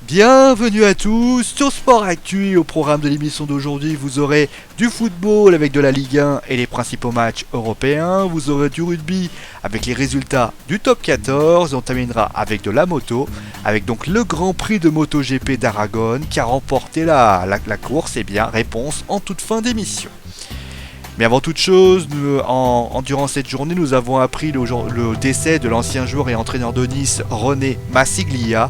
Bienvenue à tous sur Sport Actu. Au programme de l'émission d'aujourd'hui, vous aurez du football avec de la Ligue 1 et les principaux matchs européens. Vous aurez du rugby avec les résultats du top 14. On terminera avec de la moto, avec donc le Grand Prix de MotoGP d'Aragon qui a remporté la course. Et bien, réponse en toute fin d'émission. Mais avant toute chose, durant cette journée, nous avons appris le décès de l'ancien joueur et entraîneur de Nice, René Massiglia.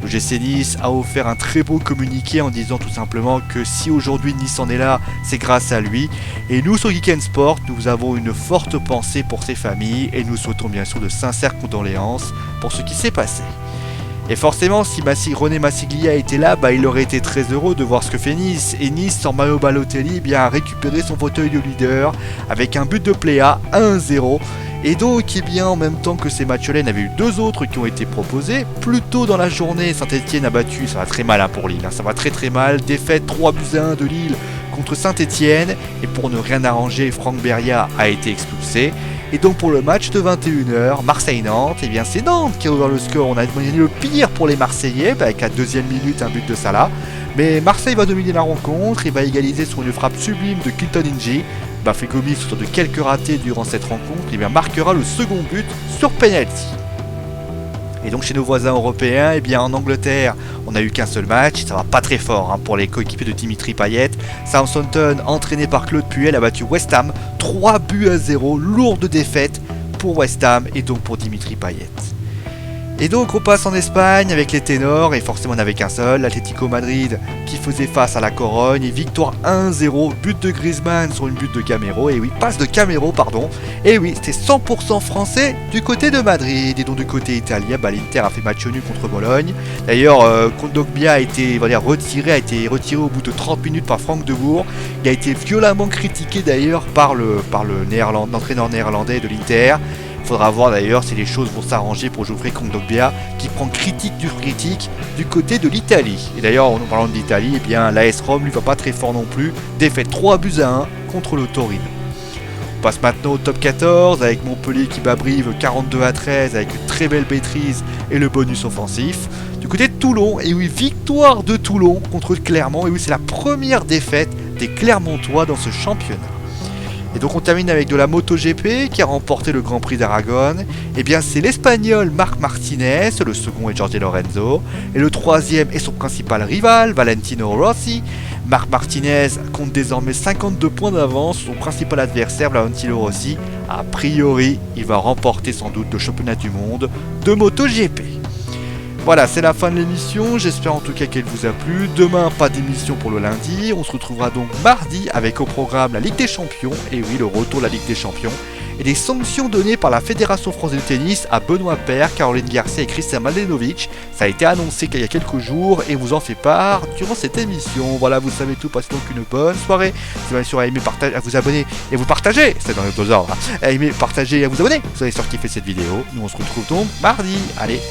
Le GC Nice a offert un très beau communiqué en disant tout simplement que si aujourd'hui Nice en est là, c'est grâce à lui. Et nous sur Geek Sport, nous avons une forte pensée pour ses familles et nous souhaitons bien sûr de sincères condoléances pour ce qui s'est passé. Et forcément, si René Massiglia était là, il aurait été très heureux de voir ce que fait Nice. Et Nice, sans Mario Balotelli, a récupéré son fauteuil de leader avec un but de Pléa 1-0. Et donc, en même temps que ces matchs-là, il y en avait eu deux autres qui ont été proposés. Plus tôt dans la journée, Saint-Etienne a battu, ça va très mal pour Lille, ça va très très mal. Défaite 3-1 de Lille contre Saint-Etienne. Et pour ne rien arranger, Franck Beria a été expulsé. Et donc pour le match de 21h, Marseille-Nantes, c'est Nantes qui a ouvert le score. On a gagné le pire pour les Marseillais, avec à la deuxième minute un but de Salah. Mais Marseille va dominer la rencontre, il va égaliser sur une frappe sublime de Kilton Inji. Fegomi, sur de quelques ratés durant cette rencontre, marquera le second but sur penalty. Et donc chez nos voisins européens, en Angleterre, on n'a eu qu'un seul match, ça va pas très fort pour les coéquipiers de Dimitri Payet. Southampton, entraîné par Claude Puel, a battu West Ham 3-0, lourde défaite pour West Ham et donc pour Dimitri Payet. Et donc on passe en Espagne avec les ténors, et forcément on n'avait qu'un seul, l'Atlético Madrid qui faisait face à la Corogne, et victoire 1-0, but de Griezmann sur une but de Camero, passe de Camero, c'était 100% français du côté de Madrid, et donc du côté italien, l'Inter a fait match nul contre Bologne. D'ailleurs, Kondogbia a été retiré au bout de 30 minutes par Frank de Boer. Il a été violemment critiqué d'ailleurs par l'entraîneur néerlandais de l'Inter. Il faudra voir d'ailleurs si les choses vont s'arranger pour Geoffrey Kondogbia qui prend critique du côté de l'Italie. Et d'ailleurs, en parlant de l'Italie, l'AS Rome lui va pas très fort non plus. Défaite 3-1 contre le Torino. On passe maintenant au top 14 avec Montpellier qui bat Brive 42-13 avec une très belle maîtrise et le bonus offensif. Du côté de Toulon, victoire de Toulon contre Clermont. C'est la première défaite des Clermontois dans ce championnat. Et donc on termine avec de la MotoGP qui a remporté le Grand Prix d'Aragon. C'est l'Espagnol Marc Martinez, le second est Jorge Lorenzo, et le troisième est son principal rival, Valentino Rossi. Marc Martinez compte désormais 52 points d'avance sur son principal adversaire, Valentino Rossi. A priori, il va remporter sans doute le championnat du monde de MotoGP. Voilà, c'est la fin de l'émission, j'espère en tout cas qu'elle vous a plu. Demain, pas d'émission pour le lundi, on se retrouvera donc mardi avec au programme la Ligue des Champions, le retour de la Ligue des Champions, et des sanctions données par la Fédération française de tennis à Benoît Paire, Caroline Garcia et Christian Mladenovic. Ça a été annoncé il y a quelques jours et vous en fait part durant cette émission. Voilà, vous savez tout, passez donc une bonne soirée. Vous allez sur à aimer, partager, à vous abonner et à vous partager, c'est dans les deux ordres, à aimer, partager et à vous abonner. Vous allez sur kiffer cette vidéo, nous on se retrouve donc mardi, allez,